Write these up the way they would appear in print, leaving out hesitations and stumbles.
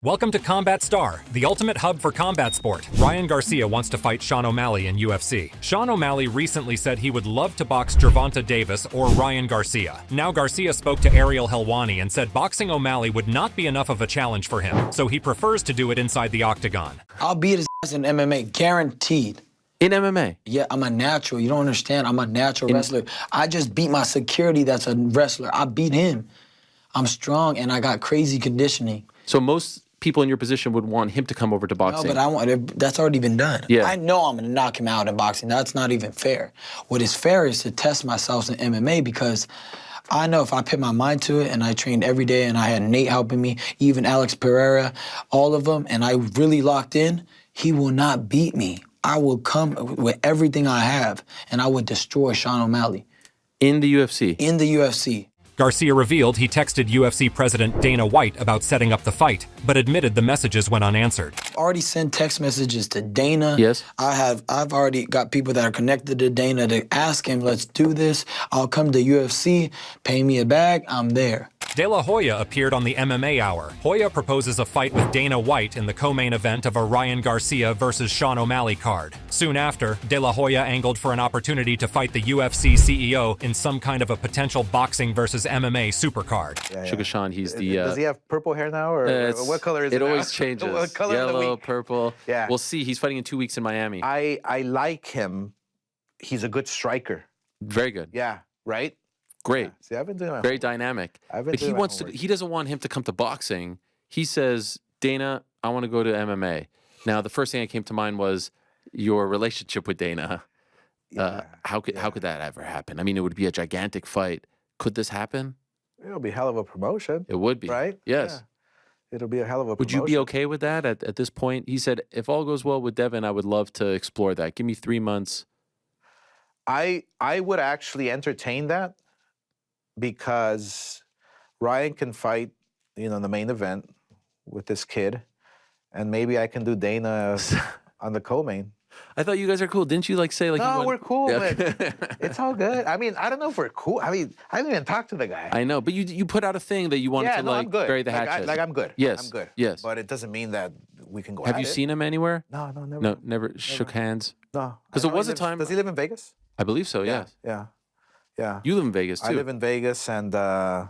Welcome to Combat Star, the ultimate hub for combat sport. Ryan Garcia wants to fight Sean O'Malley in UFC. Sean O'Malley recently said he would love to box Gervonta Davis or Ryan Garcia. Now Garcia spoke to Ariel Helwani and said boxing O'Malley would not be enough of a challenge for him, so he prefers to do it inside the octagon. I'll beat his ass in MMA, guaranteed. In MMA? Yeah, I'm a natural. You don't understand. I'm a natural wrestler. I just beat my security that's a wrestler. I beat him. I'm strong, and I got crazy conditioning. So most people in your position would want him to come over to boxing. No, but that's already been done. Yeah. I know I'm going to knock him out in boxing. That's not even fair. What is fair is to test myself in MMA because I know if I put my mind to it and I trained every day and I had Nate helping me, even Alex Pereira, all of them, and I really locked in, he will not beat me. I will come with everything I have, and I would destroy Sean O'Malley. In the UFC? In the UFC. Garcia revealed he texted UFC President Dana White about setting up the fight, but admitted the messages went unanswered. Already sent text messages to Dana. Yes. I've already got people that are connected to Dana to ask him, let's do this. I'll come to UFC, pay me a bag, I'm there. De La Hoya appeared on the MMA Hour. Hoya proposes a fight with Dana White in the co-main event of a Ryan Garcia versus Sean O'Malley card. Soon after, De La Hoya angled for an opportunity to fight the UFC CEO in some kind of a potential boxing versus MMA supercard. Sugar Sean, he's the... Does he have purple hair now, or what color is it? It always changes. What color Yellow, of the week? purple. Yeah. We'll see. He's fighting in 2 weeks in Miami. I like him. He's a good striker. Very good. Yeah, right? Great. Yeah. See, I've been doing my Very dynamic. I've been But he doing my wants to. homework. He doesn't want him to come to boxing. He says, Dana, I want to go to MMA. Now, the first thing that came to mind was your relationship with Dana. How could that ever happen? I mean, it would be a gigantic fight. Could this happen? It'll be a hell of a promotion. It would be. Right? Yes. Yeah. It'll be a hell of a Would promotion. you be okay with that at this point? He said, if all goes well with Devin, I would love to explore that. Give me 3 months. I would actually entertain that because Ryan can fight, in the main event with this kid, and maybe I can do Dana on the co-main. I thought you guys are cool. Didn't you say you No, want... we're cool, Yeah. but it's all good. I mean, I don't know if we're cool. I mean, I haven't even talked to the guy. I know, but you put out a thing that you wanted to I'm good. bury the hatchet. I'm good. Yes. I'm good. Yes. But it doesn't mean that we can go Have at you it. seen him anywhere? No, never. No, never shook hands. No. 'Cause I there know was he a time- Does he live in Vegas? I believe so, yes. Yeah. You live in Vegas, too. I live in Vegas, and I'm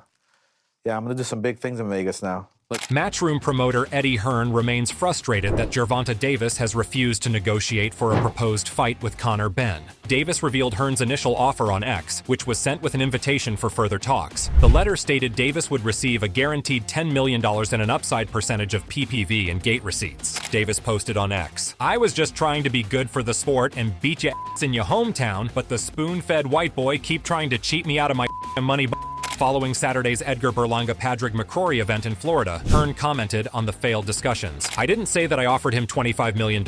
going to do some big things in Vegas now. Matchroom promoter Eddie Hearn remains frustrated that Gervonta Davis has refused to negotiate for a proposed fight with Conor Benn. Davis revealed Hearn's initial offer on X, which was sent with an invitation for further talks. The letter stated Davis would receive a guaranteed $10 million and an upside percentage of PPV and gate receipts. Davis posted on X, "I was just trying to be good for the sport and beat your ass in your hometown, but the spoon-fed white boy keep trying to cheat me out of my money." Following Saturday's Edgar Berlanga-Padraig McCrory event in Florida, Hearn commented on the failed discussions. "I didn't say that I offered him $25 million.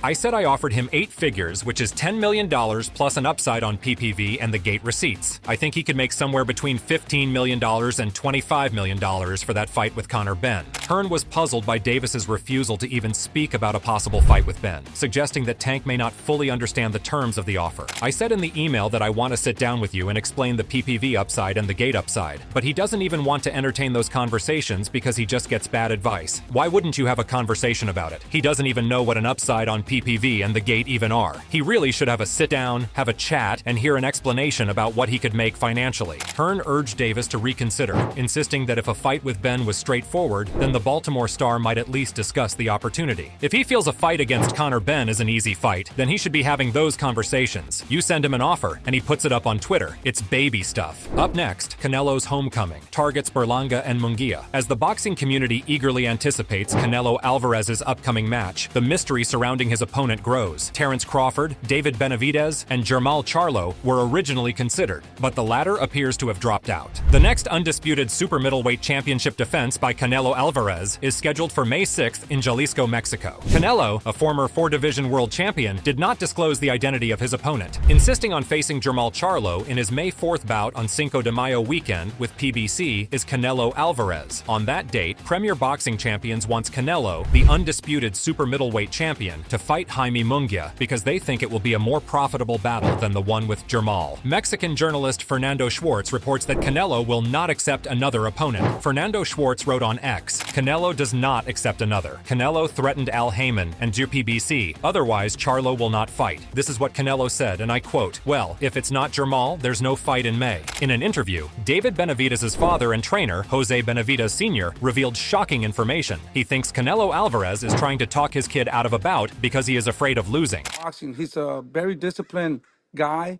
I said I offered him 8 figures, which is $10 million plus an upside on PPV and the gate receipts. I think he could make somewhere between $15 million and $25 million for that fight with Conor Benn." Hearn was puzzled by Davis's refusal to even speak about a possible fight with Benn, suggesting that Tank may not fully understand the terms of the offer. "I said in the email that I want to sit down with you and explain the PPV upside and the gate upside. But he doesn't even want to entertain those conversations because he just gets bad advice. Why wouldn't you have a conversation about it? He doesn't even know what an upside on PPV and the gate even are. He really should have a sit down, have a chat, and hear an explanation about what he could make financially." Hearn urged Davis to reconsider, insisting that if a fight with Benn was straightforward, then the Baltimore Star might at least discuss the opportunity. "If he feels a fight against Conor Benn is an easy fight, then he should be having those conversations. You send him an offer, and he puts it up on Twitter. It's baby stuff." Up next, Canelo's homecoming targets Berlanga and Munguia. As the boxing community eagerly anticipates Canelo Alvarez's upcoming match, the mystery surrounding his opponent grows. Terence Crawford, David Benavidez, and Jermell Charlo were originally considered, but the latter appears to have dropped out. The next undisputed super middleweight championship defense by Canelo Alvarez is scheduled for May 6th in Jalisco, Mexico. Canelo, a former 4-division world champion, did not disclose the identity of his opponent, insisting on facing Jermell Charlo in his May 4th bout on Cinco de Mayo weekend weekend with PBC is Canelo Alvarez. On that date, Premier Boxing Champions wants Canelo, the undisputed super middleweight champion, to fight Jaime Munguia because they think it will be a more profitable battle than the one with Jermall. Mexican journalist Fernando Schwartz reports that Canelo will not accept another opponent. Fernando Schwartz wrote on X, "Canelo does not accept another. Canelo threatened Al Haymon and PBC, otherwise Charlo will not fight." This is what Canelo said, and I quote, "Well, if it's not Jermall, there's no fight in May." In an interview, David Benavidez' father and trainer, Jose Benavidez Sr., revealed shocking information. He thinks Canelo Alvarez is trying to talk his kid out of a bout because he is afraid of losing. Boxing, he's a very disciplined guy.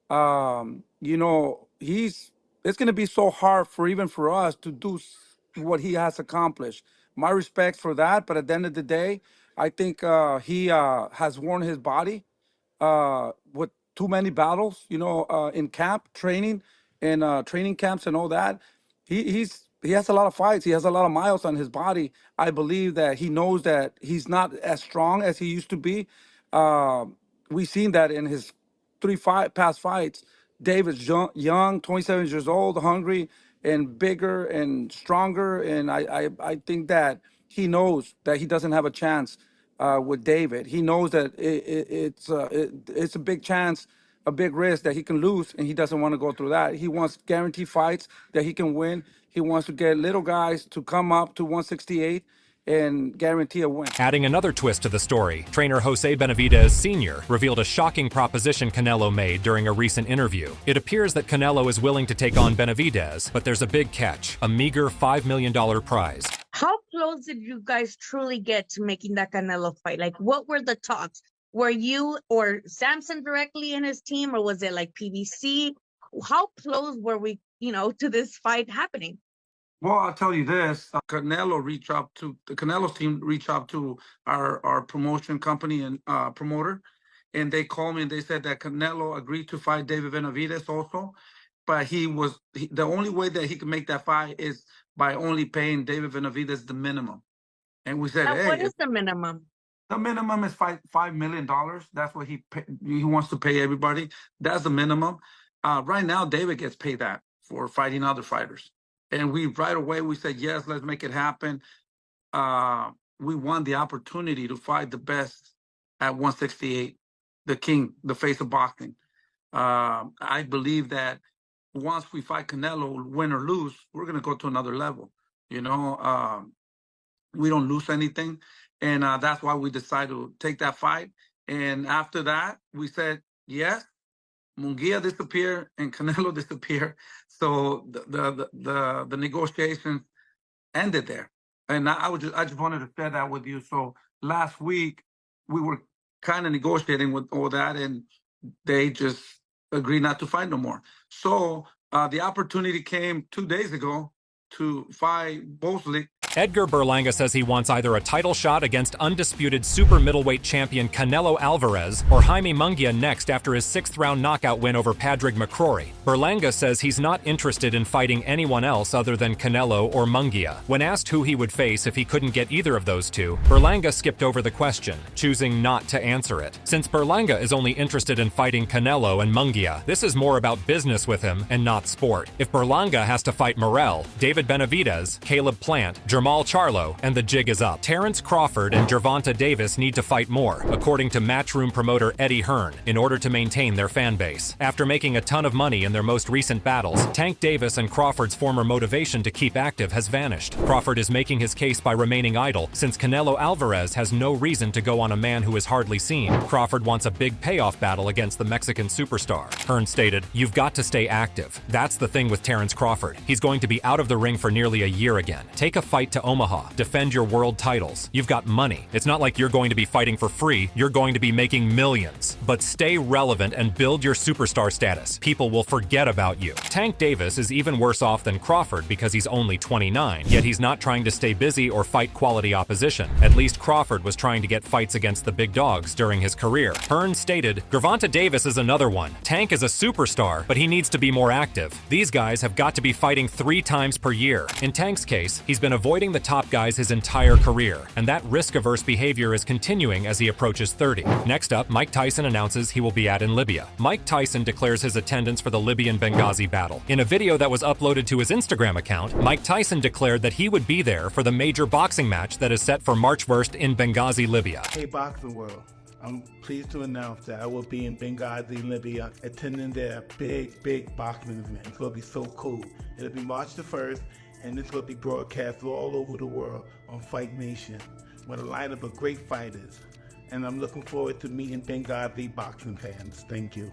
You know, it's going to be so hard for us to do what he has accomplished. My respects for that, but at the end of the day, I think he has worn his body with too many battles, you know, in camp training and training camps and all that. He has a lot of fights. He has a lot of miles on his body. I believe that he knows that he's not as strong as he used to be. We've seen that in his past fights. David's young, 27 years old, hungry and bigger and stronger. And I think that he knows that he doesn't have a chance with David. He knows that it's a big chance, a big risk that he can lose, and he doesn't want to go through that. He wants guaranteed fights that he can win. He wants to get little guys to come up to 168 and guarantee a win. Adding another twist to the story, trainer Jose Benavidez Sr. revealed a shocking proposition Canelo made during a recent interview. It appears that Canelo is willing to take on Benavidez, but there's a big catch, a meager $5 million prize. How close did you guys truly get to making that Canelo fight? Like, what were the talks? Were you or Samson directly in his team, or was it like PBC? How close were we, you know, to this fight happening? Well, I'll tell you this: the Canelo's team reached out to our promotion company and promoter, and they called me and they said that Canelo agreed to fight David Benavidez also, but the only way that he could make that fight is by only paying David Benavidez the minimum. And we said, now, hey, what is the minimum? The minimum is $5 million. That's what he wants to pay everybody. That's the minimum. Right now, David gets paid that for fighting other fighters. And right away, we said, yes, let's make it happen. We want the opportunity to fight the best at 168, the king, the face of boxing. I believe that once we fight Canelo, win or lose, we're going to go to another level. You know, we don't lose anything. And that's why we decided to take that fight. And after that, we said, yes, Munguia disappeared and Canelo disappeared. So the negotiations ended there. And I just wanted to share that with you. So last week, we were kind of negotiating with all that, and they just agreed not to fight no more. So the opportunity came 2 days ago to fight Bosley. Edgar Berlanga says he wants either a title shot against undisputed super middleweight champion Canelo Alvarez or Jaime Munguia next after his 6th-round knockout win over Padraig McCrory. Berlanga says he's not interested in fighting anyone else other than Canelo or Munguia. When asked who he would face if he couldn't get either of those two, Berlanga skipped over the question, choosing not to answer it. Since Berlanga is only interested in fighting Canelo and Munguia, this is more about business with him and not sport. If Berlanga has to fight Morrell, David Benavidez, Caleb Plant, Jermell Charlo, and the jig is up. Terrence Crawford and Gervonta Davis need to fight more, according to Matchroom promoter Eddie Hearn, in order to maintain their fan base. After making a ton of money in their most recent battles, Tank Davis and Crawford's former motivation to keep active has vanished. Crawford is making his case by remaining idle, since Canelo Alvarez has no reason to go on a man who is hardly seen. Crawford wants a big payoff battle against the Mexican superstar. Hearn stated, "You've got to stay active. That's the thing with Terrence Crawford. He's going to be out of the ring for nearly a year again. Take a fight to Omaha. Defend your world titles. You've got money. It's not like you're going to be fighting for free. You're going to be making millions. But stay relevant and build your superstar status. People will forget about you." Tank Davis is even worse off than Crawford because he's only 29, yet he's not trying to stay busy or fight quality opposition. At least Crawford was trying to get fights against the big dogs during his career. Hearn stated, "Gervonta Davis is another one. Tank is a superstar, but he needs to be more active. These guys have got to be fighting 3 times per year. In Tank's case, he's been avoiding avoiding the top guys his entire career, and that risk-averse behavior is continuing as he approaches 30. Next up, Mike Tyson announces he will be in Libya. Mike Tyson declares his attendance for the Libyan Benghazi battle. In a video that was uploaded to his Instagram account, Mike Tyson declared that he would be there for the major boxing match that is set for March 1st in Benghazi, Libya. Hey, boxing world. I'm pleased to announce that I will be in Benghazi, Libya, attending their big boxing event. It's going to be so cool. It'll be March the 1st, and it's going to be broadcast all over the world on Fight Nation with a lineup of great fighters. And I'm looking forward to meeting Benghazi boxing fans. Thank you.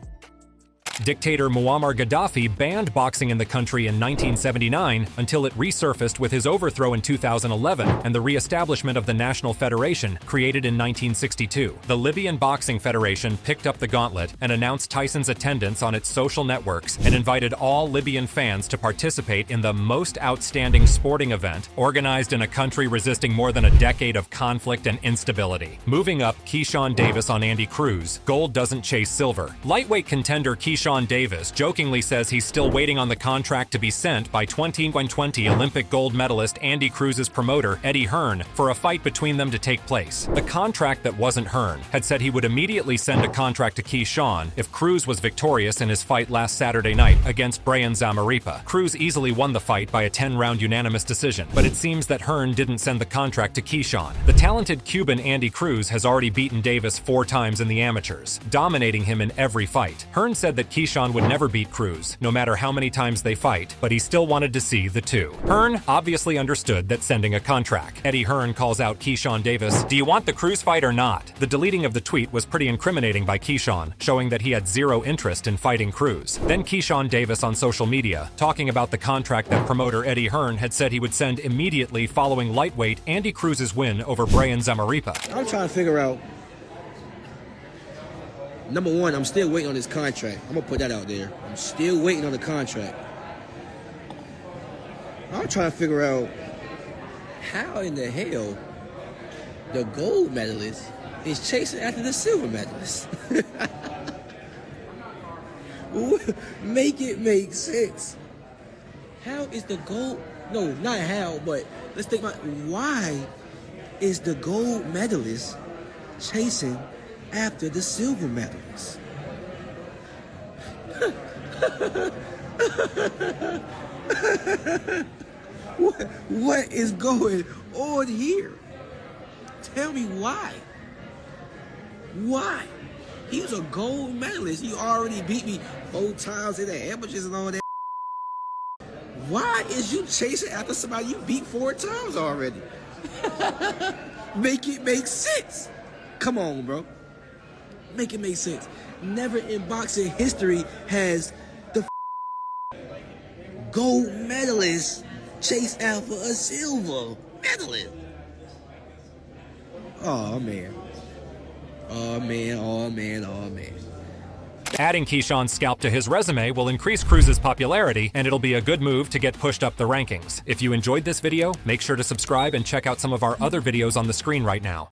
Dictator Muammar Gaddafi banned boxing in the country in 1979 until it resurfaced with his overthrow in 2011 and the re-establishment of the National Federation, created in 1962. The Libyan Boxing Federation picked up the gauntlet and announced Tyson's attendance on its social networks and invited all Libyan fans to participate in the most outstanding sporting event organized in a country resisting more than a decade of conflict and instability. Moving up, Keyshawn Davis on Andy Cruz. Gold doesn't chase silver. Lightweight contender Keyshawn Davis jokingly says he's still waiting on the contract to be sent by 2020 Olympic gold medalist Andy Cruz's promoter, Eddie Hearn, for a fight between them to take place. The contract that wasn't Hearn had said he would immediately send a contract to Keyshawn if Cruz was victorious in his fight last Saturday night against Brian Zamaripa. Cruz easily won the fight by a 10-round unanimous decision, but it seems that Hearn didn't send the contract to Keyshawn. The talented Cuban Andy Cruz has already beaten Davis 4 times in the amateurs, dominating him in every fight. Hearn said that Keyshawn would never beat Cruz, no matter how many times they fight, but he still wanted to see the two. Hearn obviously understood that sending a contract. Eddie Hearn calls out Keyshawn Davis, "Do you want the Cruz fight or not?" The deleting of the tweet was pretty incriminating by Keyshawn, showing that he had zero interest in fighting Cruz. Then Keyshawn Davis on social media, talking about the contract that promoter Eddie Hearn had said he would send immediately following lightweight Andy Cruz's win over Brian Zamaripa. I'm trying to figure out, number one, I'm still waiting on this contract. I'm going to put that out there. I'm still waiting on the contract. I'm trying to figure out how in the hell the gold medalist is chasing after the silver medalist. Make it make sense. How is the gold... No, not how, but let's think about why is the gold medalist chasing after the silver medalist? What is going on here? Tell me why. Why? He was a gold medalist. He already beat me 4 times in the amateurs and all that. Why is you chasing after somebody you beat 4 times already? Make it make sense. Come on, bro. Make it make sense. Never in boxing history has the gold medalist chase after a silver medalist. Oh, man. Oh, man, oh, man, oh, man. Adding Keyshawn's scalp to his resume will increase Cruz's popularity, and it'll be a good move to get pushed up the rankings. If you enjoyed this video, make sure to subscribe and check out some of our other videos on the screen right now.